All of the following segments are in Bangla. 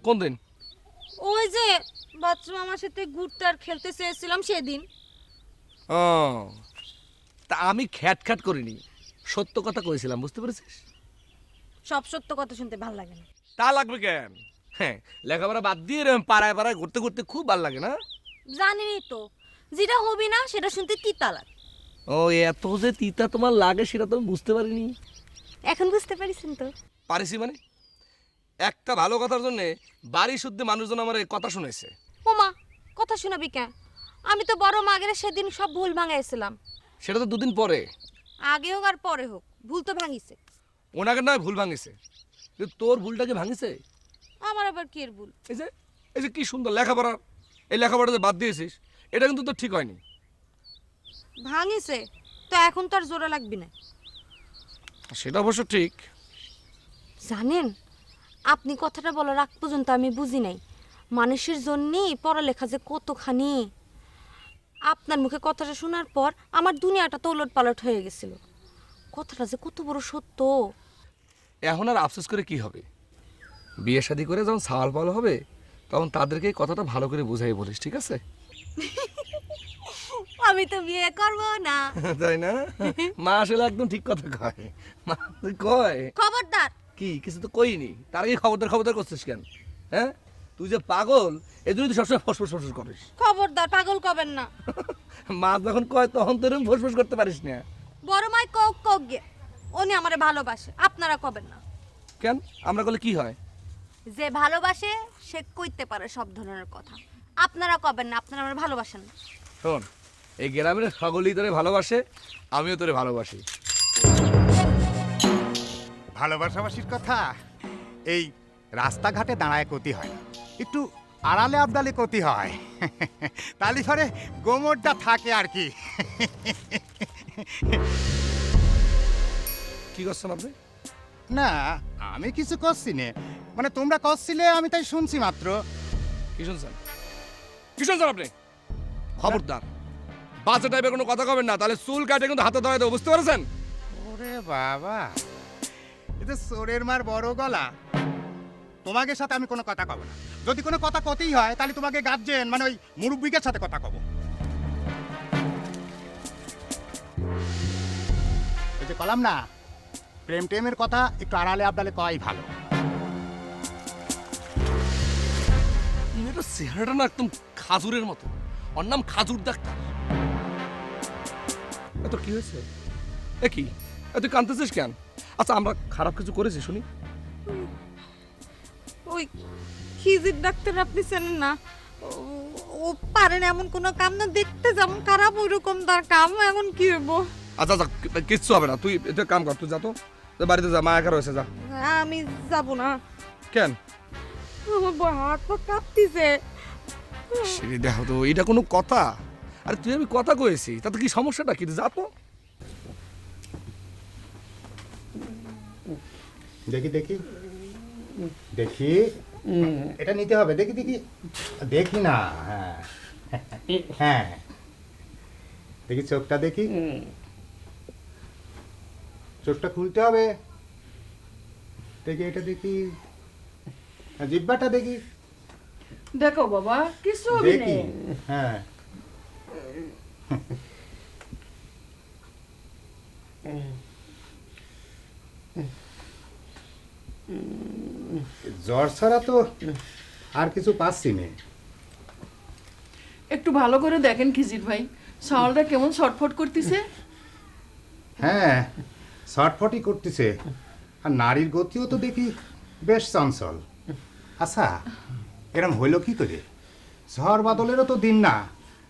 কোন দিন? ওই যে বাচ্চু আমার সাথে ঘুরতে আর খেলতে চেয়েছিলাম সেদিন। ও, তা আমি খ্যাট খ্যাট করিনি, সত্য কথা কইছিলাম, বুঝতে পেরেছিস? সব সত্য কথা শুনতে ভালো লাগে না। তা লাগবে কেন? হ্যাঁ, লেখাপড়া বাদ দিয়ে এরকম পাড়ায় পাড়ায় ঘুরতে ঘুরতে খুব ভালো লাগে না? জানিনি তো, যেটা হবি না সেটা শুনতে তিতা লাগে। ও, এত যে তিতা তোমার লাগে সেটা তো আমি বুঝতে পারিনি। এখন বুঝতে পারিছেন তো? পারিছি মানে? একটা ভালো কথার জন্য বাড়ি শুদ্ধ মানুষজন আমার কথা শুনেছে। ওমা, কথা শোনাবি কেন? আমি তো বড় মাগের সেদিন সব ভুল ভাঙাইছিলাম। সেটা তো দুদিন পরে। আগে হোক আর পরে হোক, ভুল তো ভাঙিছে। ওনাকে নয় ভুল ভাঙিছে, কিন্তু তোর ভুলটাকে ভাঙিছে। আমার আবার কি এর ভুল? এই যে কি সুন্দর লেখাপড়া, এই লেখাপড়া যে বাদ দিয়েছিস, এটা কিন্তু তো ঠিক হয়নি। ভাঙিছে তো এখন তো আর জোরে লাগবি না। সেটা অবশ্য ঠিক। জানেন, আপনি কথাটা বলার আগ পর্যন্ত আমি বুঝি নাই মানুষের জন্যই পড়ালেখা যে কতখানি। আপনার মুখে কথাটা শোনার পর আমার দুনিয়াটা তো ওলট পালট হয়ে গেছিল। কথাটা যে কত বড় সত্য। এখন আর আফসোস করে কি হবে? বিয়ে শাদী করে যখন সাওয়াল পাল হবে, তখন তাদেরকে এই কথাটা ভালো করে বুঝাই বলিস, ঠিক আছে? আমি তো বিয়ে করব না। তাই না? মা আসলে একদম ঠিক কথা কয়। মা তুই কয় খবরদার। কি, কিছু তো কইনি, তার আগে খবরদার খবরদার করছিস কেন? হ্যাঁ, তুই যে পাগল, এজন্য তুই সবসময় ফসফস ফসফস করিস। খবরদার, পাগল কবেন না। মা যখন কয় তখন তো এরকম ফসফস করতে পারিস না। বড় মাই কক কক গে, উনি আমারে ভালোবাসে, আপনারা কবেন না। কেন? আমরা করলে কি হয়? যে ভালোবাসে সে কইতে পারে সব ধরনের কথা। আপনারা কবেন না, আপনারা আমার ভালোবাসেন না। শোন, এই গ্রামের সকলেই তোরে ভালোবাসে, আমিও তোরে ভালোবাসি। ভালোবাসাবাসির কথা এই রাস্তাঘাটে দাঁড়ায় কতি হয় না, একটু আড়ালে আবডালে কতি হয়। তালি ফলে গোমরটা থাকে আর কি। কি করছেন আপনি? না, আমি কিছু করছি না, মানে তোমরা করছিলে আমি তাই শুনছি মাত্র। কি শুনছেন? কি শুনছেন আপনি? খবরদার বাচ্চা টাইপের কোনো কথা কবেন না, তাহলে চুল কাটে কিন্তু হাতে ধরে দেবো, বুঝতে পারছেন? ওরে বাবা, এটা সোরের মার বড় গলা। তোমাকে সাথে আমি কোনো কথা কব না, যদি কোনো কথা কতেই হয় তাহলে তোমাকে গার্জেন মানে ওই মুরব্বিকের সাথে কথা কব। ওই যে কলাম না, প্রেম টেমের কথা একটু আড়ালে আবডালে কয় ভালো। মেয়েটার চেহারাটা না একদম খাজুরের মতো। ওর নাম খাজুর ডাক্তার। এত কি হয়েছে? এ কি, তুই কাঁদতেছিস কেন? আচ্ছা, আমরা খারাপ কিছু করেছি শুনি? ওই খিজির ডাক্তার আপনি চেনেন না? ও পারেন এমন কোনো কাম না, দেখতে যেমন খারাপ ওইরকম তার কাম, এমন কি হইব? আচ্ছা আচ্ছা, কিচ্ছু হবে না, তুই এটা কাম কর, তুই যা তো, তুই বাড়িতে যা, মা একা রয়েছে, যা। আমি যাব না। কেন? আমার হাত পা কাঁপতিছে। সেরে দেখো তো, এটা কোনো কথা? আরে তুই আমি কথা কয়েছি, তাতে কি সমস্যাটা কি? যা তো। দেখি দেখি দেখি, এটা নিতে হবে, দেখি দেখি দেখি না। হ্যাঁ হ্যাঁ, দেখি চোখটা দেখি, চোখটা খুলতে হবে। দেখি এটা দেখি, জিব্বাটা দেখি দেখো বাবা, কিছু হবে দেখি। না। হ্যাঁ, জ্বর ছাড়া তো আর কিছু পাচ্ছি না। একটু ভালো করে দেখেন খিজির ভাই, শাওলটা কেমন ছটফট করতেছে। হ্যাঁ, শর্টফটই করতেছে, আর নারীর গতিও তো দেখি বেশ চঞ্চল। আচ্ছা, এরম হইল কি করে? ঝড় বাদলেরও তো দিন না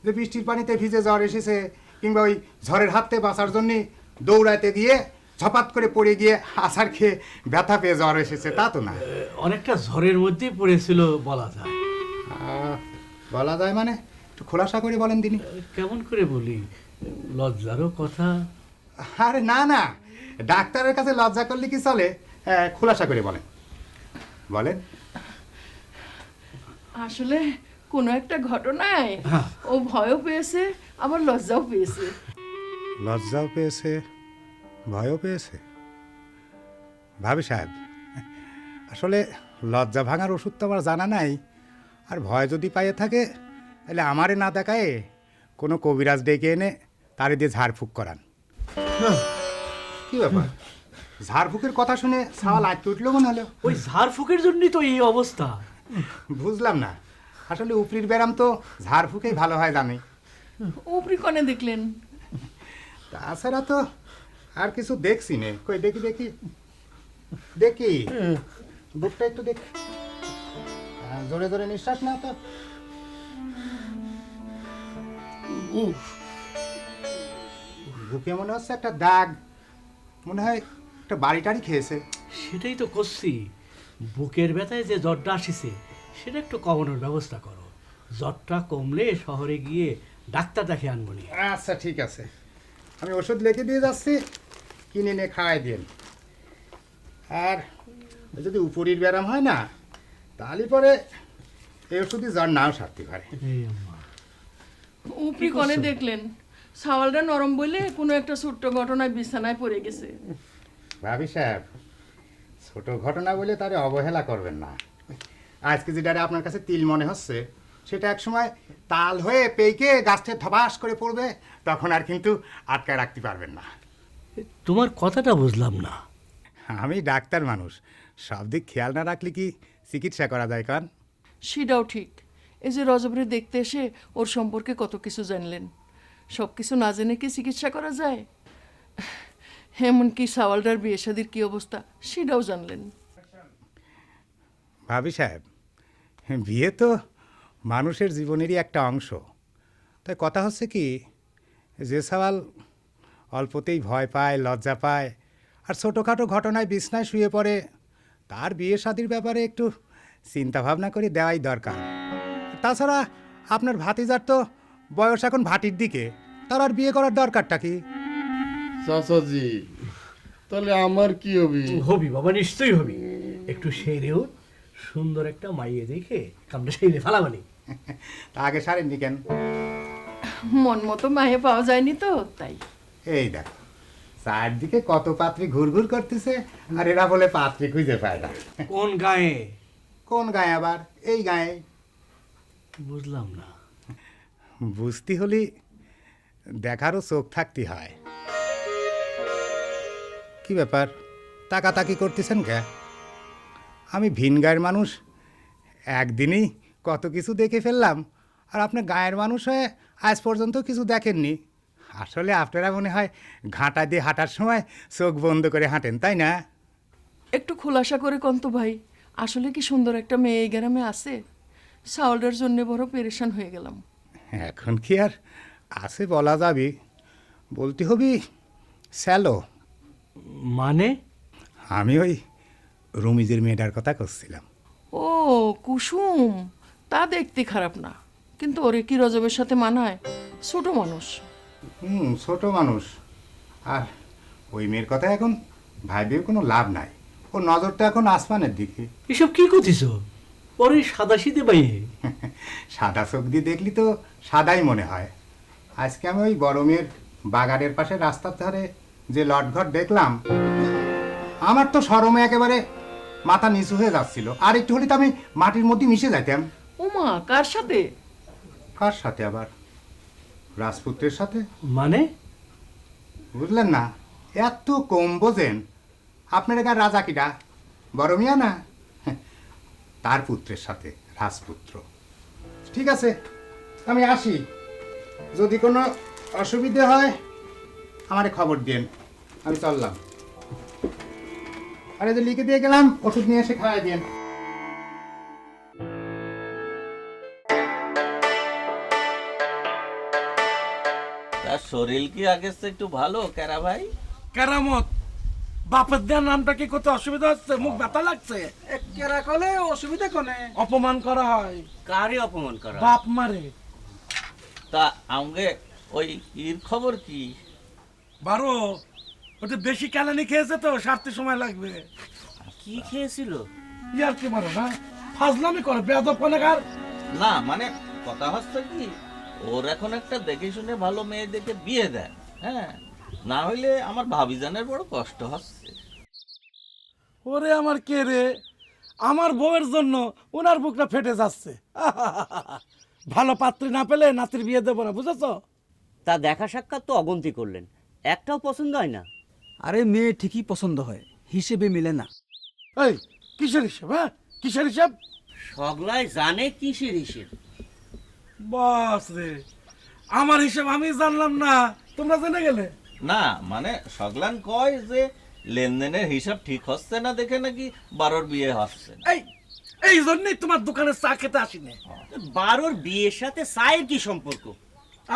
যে বৃষ্টির পানিতে ভিজে জ্বর এসেছে, কিংবা ওই ঝড়ের হাতে বাঁচার জন্য দৌড়াইতে গিয়ে ঝপাত করে পড়ে গিয়ে আছাড় খেয়ে ব্যথা পেয়ে জ্বর এসেছে, তা তো না। অনেকটা ঝড়ের মধ্যেই পড়েছিল বলা যায়। বলা যায় মানে একটু খোলাসা করে বলেন তিনি। কেমন করে বলি, লজ্জারও কথা। আরে না না, ডাক্তারের কাছে লজ্জা করলে কি চলে? খোলাসা করে বলেন, বলেন। আসলে কোনো একটা ঘটনায় ও ভয়ও পেয়েছে, আবার লজ্জাও পেয়েছে। লজ্জাও পেয়েছে, ভয়ও পেয়েছে। ভাবি সাহেব, আসলে লজ্জা ভাঙার ওষুধ তো আমার জানা নাই, আর ভয় যদি পাইয়ে থাকে তাহলে আমারে না দেখায় কোনো কবিরাজ ডেকে এনে তারে দিয়ে ঝাড়ফুঁক করান। কি ব্যাপার, ঝাড়ফুঁকের কথা শুনে সাওয়াল আটকে উঠলো মনে হলো। ওই ঝাড়ফুঁকের জন্যই তো এই অবস্থা। বুঝলাম না, আসলে উপরির ব্যায়াম তো ঝাড়ফুঁকেই ভালো হয় জানি। উপরি কনে দেখলেন? তাছাড়া তো আর কিছু দেখছি নে। কই দেখি দেখি দেখি, বুকটা একটু দেখ। জোরে জোরে নিঃশ্বাস না তো। বুকে মনে হচ্ছে একটা দাগ, মনে হয় একটা বাড়ি টাড়ি খেয়েছে। সেটাই তো করছি, বুকের ব্যথায় যে জ্বরটা আসিছে সেটা একটু কমানোর ব্যবস্থা করো। জ্বরটা কমলে শহরে গিয়ে ডাক্তার দেখে আনবো নি। আচ্ছা ঠিক আছে, আমি ওষুধ লিখে দিয়ে যাচ্ছি, কিনে নিয়ে খাওয়াই দিন। আর যদি উপরির ব্যায়াম হয় না তাহলে পরে এই ওষুধই জ্বর নাও সারতে পারে। এই আম্মা, উপরি কনে দেখলেন? সাওয়ালটা নরম বলে কোনো একটা ছোট্ট ঘটনায় বিছানায় পড়ে গেছে। ভাবি সাহেব, ছোট ঘটনা বলে তারে অবহেলা করবেন না। আজকে যেটারে আপনার কাছে তিল মনে হচ্ছে সেটা একসময় তাল হয়ে পেকে গাছটা ধবাস করে পড়বে, তখন আর কিন্তু আটকায় রাখতে পারবেন না। তোমার কথাটা বুঝলাম না। আমি ডাক্তার মানুষ, সব দিক খেয়াল না রাখলে কি চিকিৎসা করা যায় কান? সেটাও ঠিক। এই যে রজবরে দেখতে এসে ওর সম্পর্কে কত কিছু জানলেন, সব কিছু না জেনে কি চিকিৎসা করা যায়? এমনকি সাওয়ালটার বিয়ে শাদির কি অবস্থা সেটাও জানলেন। ভাবি সাহেব, বিয়ে তো মানুষের জীবনেরই একটা অংশ। তাই কথা হচ্ছে কি, যে সওয়াল অল্পতেই ভয় পায়, লজ্জা পায়, আর ছোটোখাটো ঘটনায় বিছনায় শুয়ে পড়ে, তার বিয়ে শাদির ব্যাপারে একটু চিন্তা ভাবনা করে দেওয়াই দরকার। তাছাড়া আপনার ভাতিজার তো বয়স এখন ভাটির দিকে, তার আর বিয়ে করার দরকারটা কি? চাচাজি, তাহলে আমার কি হবে? হবি বাবা, নিশ্চয়ই হবি। একটু সেরেও সুন্দর একটা মাইয়ে দেখে কামটা সেরে ফেলাবানি। তা আগে সারেননি কেন? মন মতো মাহে পাওয়া যায়নি তো তাই। এই দেখো, চারদিকে কত পাত্রী ঘুরঘুর করতেছে, আর এরা বলে পাত্রী খুঁজে পায় না। কোন গায়ে? কোন গায়ে আবার? এই গায়ে। বুঝলাম না। বুঝতে হলে দেখারও চোখ থাকতে হয়। কি ব্যাপার, তাকাতাকি করতেছেন কে? আমি ভিন গায়ের মানুষ, একদিনেই কত কিছু দেখে ফেললাম, আর আপনি গায়ের মানুষ হয়ে আজ পর্যন্ত কিছু দেখেননি। আসলে আপনারা মনে হয় ঘাঁটা দিয়ে হাঁটার সময় চোখ বন্ধ করে হাঁটেন, তাই না? একটু খোলাসা করে কন্ত ভাই, আসলে কি সুন্দর একটা মেয়ে এই গ্রামে আছে? সাওয়ালটার জন্য বড় পেরেশান হয়ে গেলাম। এখন কি আর আছে বলা যাবে, বলতে হবে স্যালো। মানে? আমি ওই রমিজের মেয়েটার কথা করছিলাম। ও কুসুম, তা দেখতে খারাপ না, কিন্তু ওরে কি রজবের সাথে মানায়? ছোট মানুষ। ছোট মানুষ, আর ওই মেয়ের কথা এখন ভাইবেও কোনো লাভ নাই। ওর নজরটা এখন আসমানের দিকে। এসব কি করছিস? পরে সাদা শীতে বাইয়ে সাদা চোখ দিয়ে দেখলি তো সাদাই মনে হয়। আজকে আমি ওই বড় মেয়ের বাগানের পাশে রাস্তার ধারে যে লটঘট দেখলাম, আমার তো শরমে একেবারে মাথা নিচু হয়ে যাচ্ছিল। আর একটু হলে তো আমি মাটির মধ্যে মিশে যাইতাম। ওমা, কার সাথে? কার সাথে আবার? রাজপুত্রের সাথে। মানে? বুঝলেন না? এত কম বোঝেন। আপনার এখানে রাজা কিটা? বড় মিয়া না? তার পুত্রের সাথে, রাজপুত্র। ঠিক আছে, আমি আসি। যদি কোনো অসুবিধে হয় আমারে খবর দেন, আমি চললাম। আরে যে লিখে দিয়ে গেলাম, ওষুধ নিয়ে এসে খাওয়াই দেন। তার শরীর কি আগের চেয়ে একটু ভালো কেরা ভাই? কেরামত বাপের দেওয়ার নামটা কি করতে অসুবিধা হচ্ছে? মুখ ব্যথা লাগছে? কেরা কলে অসুবিধা কোনে? অপমান করা হয়। কারই অপমান করা? বাপ মারে। তা আমাকে ওই ইর খবর কি? বারো ওটা বেশি ক্যালানি খেয়েছে তো, সারতে সময় লাগবে। কি খেয়েছিল? ইয়ার কি মারো না, ফাজলামি করে বেয়াদব কোনাকার। না মানে কথা হচ্ছে কি, ওর এখন একটা দেখে শুনে ভালো মেয়ে দেখে বিয়ে দেয়, হ্যাঁ, না হইলে আমার ভাবিজানের বড় কষ্ট হচ্ছে। ওরে আমার কে রে, আমার বউয়ের জন্য ওনার বুকটা ফেটে যাচ্ছে। ভালো পাত্রী না পেলে নাতির বিয়ে দেবো না, বুঝেছো? তা দেখা সাক্ষাৎ তো অগন্তি করলেন, একটাও পছন্দ হয় না? আরে মেয়ে ঠিকই পছন্দ হয়, হিসেবে মিলে না। এই কিসের হিসেব? হ্যাঁ, কিসের হিসেব? সগলাই জানে কিসের হিসেব। বাস রে, আমার হিসেব আমি জানলাম না, তোমরা জেনে গেলে? না মানে সগলান কয় যে লেনদেনের হিসাব ঠিক হচ্ছে না দেখে নাকি 12 বিয়ে হচ্ছে না। এই জন্যই তোমার দোকানে চা খেতে আসিনি। 12 বিয়ের সাথে চায়ের কি সম্পর্ক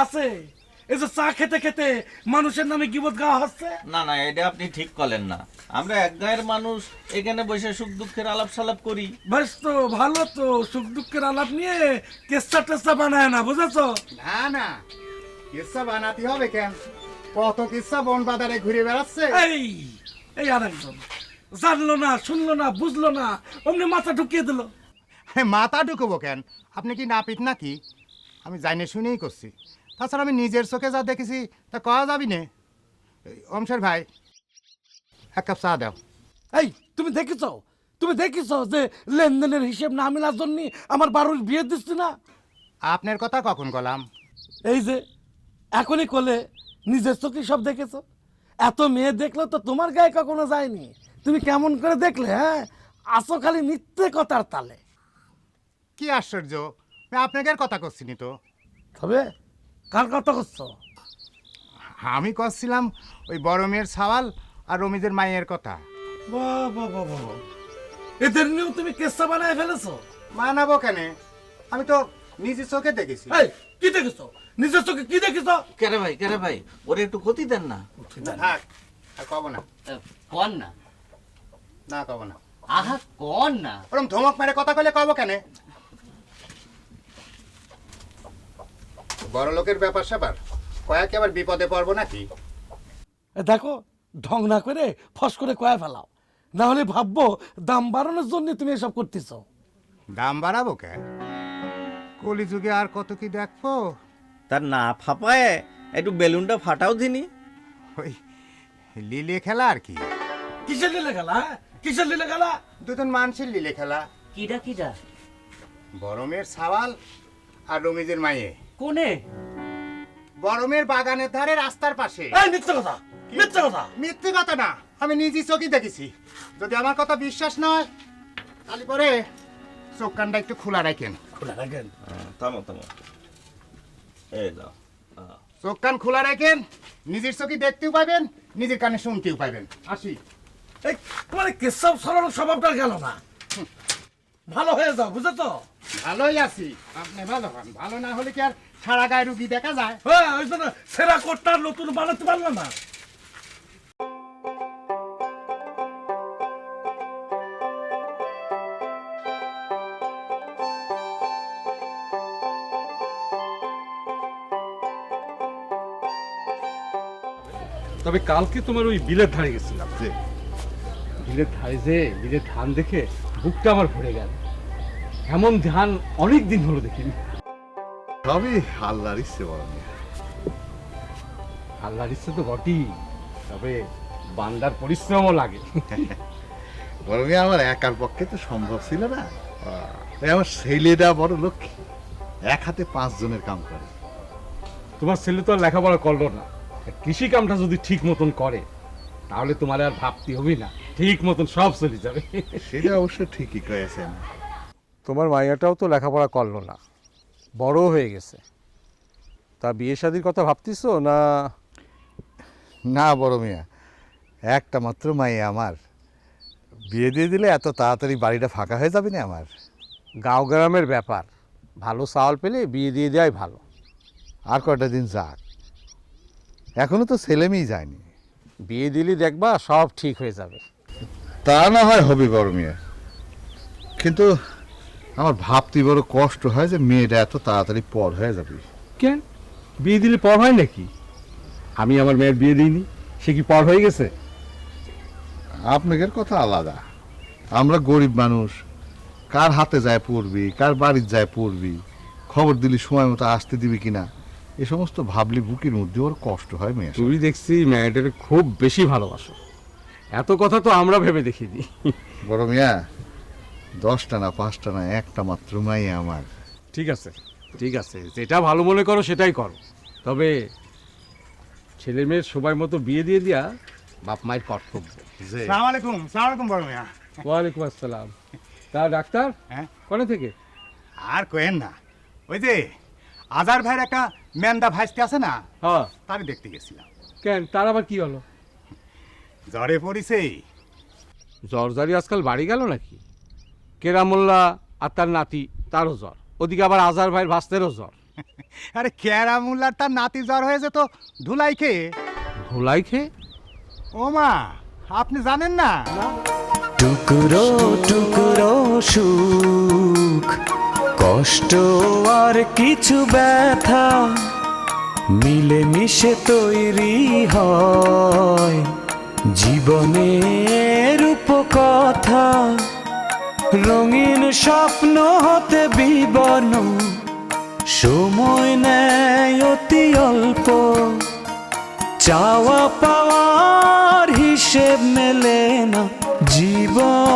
আছে, এই যে চা খেতে খেতে মানুষের নামে গিবত গাওয়া হচ্ছে। না না, এটা আপনি ঠিক করলেন না। আমরা এক গায়ের মানুষ, এখানে বসে সুখ দুঃখের আলাপ সালাপ করি। বেশ তো ভালো, তো সুখ দুঃখের আলাপ নিয়ে কেসা টেসা বানায় না, বুঝেছো? না না, কিসা বানাতে হবে কেন? কত কিসা বন বাজারে ঘুরে বেড়াচ্ছে। এই আরেকজন জানলো না, শুনলো না, বুঝলো না, অমনি মাথা ঢুকিয়ে দিল। মাথা ঢুকবো কেন? আপনি কি নাপিত নাকি? আমি জানি শুনেই করছি। তাছাড়া আমি নিজের চোখে যা দেখেছি তা কয়া যাবি নে। অমশের ভাই, এক কাপ চা দাও। এই তুমি দেখেছো যে লেনদেনের হিসেব না মেলার জন্য আমার 12 বিয়ে দিচ্ছি না? আপনার কথা কখন গলাম? এই যে এখনই কোলে নিজের চোখে সব দেখেছো। এত মেয়ে দেখলো তো তোমার গায়ে কখনো যায়নি। তুমি কেমন করে দেখলে? হ্যাঁ, আসো খালি মিথ্যে কথার তালে। কি আশ্চর্য, আমি আপনাকে কথা করছিনি তো। তবে কার কথা করছো? আমি করছিলাম ওই বড় মেয়ের সাওয়াল আর রমিদের মায়ের কথা। বাহ, এদের নিয়েও তুমি কেসা বানায় ফেলেছো? মানাবো কেন? আমি তো নিজের চোখে দেখেছি। এই কি দেখেছো? নিজের চোখে কি দেখেছো? কেরে ভাই, ওরে একটু ক্ষতি দেন না। থাক, আর কব না। কন না। না কব না। আহা কন না। ওরম ধমক মেরে কথা কইলে কব কেন? বড় লোকের ব্যাপার স্যাপার কয়েক আবার বিপদে পড়বো নাকি? দেখো, ঢং না করে ফস করে কয়া ফেলাও, না হলে ভাববো দাম বাড়ানোর জন্য তুমি এসব করতেছো। দাম বাড়াবো কেন? কলিযুগে আর কত কি দেখবো। তার না ফাপায় একটু বেলুনটা ফাটাও দিনি। ওই লিলে খেলা আর কি। কিসের লিলে খেলা? কিসের লিলে খেলা? দুজন মানুষের লিলে খেলা। কিডা কিডা? বড় মেয়ের সাওয়াল আর রমিজের মায়ে। কোনে? বড় মেয়ের বাগানের ধারে রাস্তার পাশে। এই মিথ্যে কথা, মিথ্যে কথা। মিথ্যে কথা না, আমি নিজে চোখে দেখেছি। যদি আমার কথা বিশ্বাস নয় তাহলে পরে চোখ কানটা একটু খোলা রাখেন। খোলা রাখেন? থামো এই দাও। চোখ কান খোলা রাখেন, নিজের চোখে দেখতেও পাবেন, নিজের কানে শুনতেও পাবেন। আসি। এই তোমার কেসব সরানোর স্বভাবটা গেল না। ভালো হয়ে যাও, বুঝেছো? ভালোই আছি। আপনি ভালো হন। ভালো না হলে কি আর সারা গায়ে রুগী দেখা যায়? হ্যাঁ, ওই জন্য সেরা কোটটা নতুন বানাতে পারলাম না। তবে কালকে তোমার ওই বিলের ধারে গেছিলাম, যে বিলের ধারে যে বিলের ধান দেখে বুকটা আমার ভরে গেল। এমন ধান অনেক দিন হলো দেখিনি। সবই আল্লাহর ইচ্ছে বড় মেয়ে। আল্লাহর ইচ্ছে তো বটেই, তবে বান্দার পরিশ্রমও লাগে। বড় মেয়ে আমার একার পক্ষে তো সম্ভব ছিল না। তাই আমার ছেলেটা বড় লক্ষ্মী, এক হাতে 5 জনের কাম করে। তোমার ছেলে তো আর লেখাপড়া করলো না, কৃষি কামটা যদি ঠিক মতন করে তাহলে তোমার আর ভাবতে হবে না, ঠিক মতন সব চলে যাবে। সেটা অবশ্য ঠিকই কয়েছেন। তোমার মাইয়াটাও তো লেখাপড়া করলো না, বড় হয়ে গেছে। তা বিয়ে শাদির কথা ভাবতেছো না? না বড় মিয়া, একটা মাত্র মাইয়া আমার। বিয়ে দিয়ে দিলে এত তাড়াতাড়ি বাড়িটা ফাঁকা হয়ে যাবে না আমার। গাঁও গ্রামের ব্যাপার, ভালো চাউল পেলে বিয়ে দিয়ে দেওয়াই ভালো। আর কয়টা দিন যাক, এখনো তো ছেলে মেয়ে যায়নি। বিয়ে দিলে দেখবা সব ঠিক হয়ে যাবে। তা না হয় হবে বড় মিয়া, কিন্তু আমার ভাবতে বড় কষ্ট হয় যে মেয়েটা এত তাড়াতাড়ি পর হয়ে যাবে। কেন, বিয়ে দিলে পর হয় নাকি? আমি আমার মেয়ের বিয়ে দিইনি, সে কি পর হয়ে গেছে? আপনাদের কথা আলাদা, আমরা গরিব মানুষ, কার হাতে যায় পড়বি, কার বাড়ির যায় পড়বি, খবর দিলি সময় মতো আসতে দিবি কিনা, এ সমস্ত ভাবলি বুকের মধ্যে ওর কষ্ট হয়। মেয়ে তুমি দেখছি মেয়েটাকে খুব বেশি ভালোবাসো, এত কথা তো আমরা ভেবে দেখিনি। বড় মিয়া, 10টা না 5টা না একটা মাত্র মাইয়া আমার। ঠিক আছে, ঠিক আছে, যেটা ভালো মনে করো সেটাই করো। তবে ছেলে মেয়ের সবাই মতো বিয়ে দিয়ে দিয়া বাপ মায়ের কর্তব্য। সালাম আলাইকুম বড় মিয়া। ওয়ালাইকুম আসসালাম। তা ডাক্তার হ্যাঁ কোনে থেকে? আর কোয়েন না, ওই যে আজার ভাইয়ের একটা মেন্দা ভাইস্তে আছে না, হ্যাঁ, তারই দেখতে গেছিলাম। কেন তার আবার কি হলো? জ্বরে পড়িছে। জ্বরজারি আজকাল বাড়ি গেল নাকি? কেরামোল্লা আর তার নাতি তারও জ্বর, ওদিকে আবার আজার ভাইয়ের ভাস্তেরও জ্বর। আরে ক্যারামুল্লার তার নাতি জ্বর হয়েছে তো ধুলাই খেয়ে। ধুলাই খেয়ে? ও মা, আপনি জানেন না? টুকরো টুকরো সুখ, কষ্ট আর কিছু ব্যথা মিলে মিশে তৈরি হয় জীবনের রূপকথা। রঙিন স্বপ্ন হতে বিবর্ণ, সময় নেয় অতি অল্প, চাওয়া পাওয়ার হিসেব মেলে না জীবন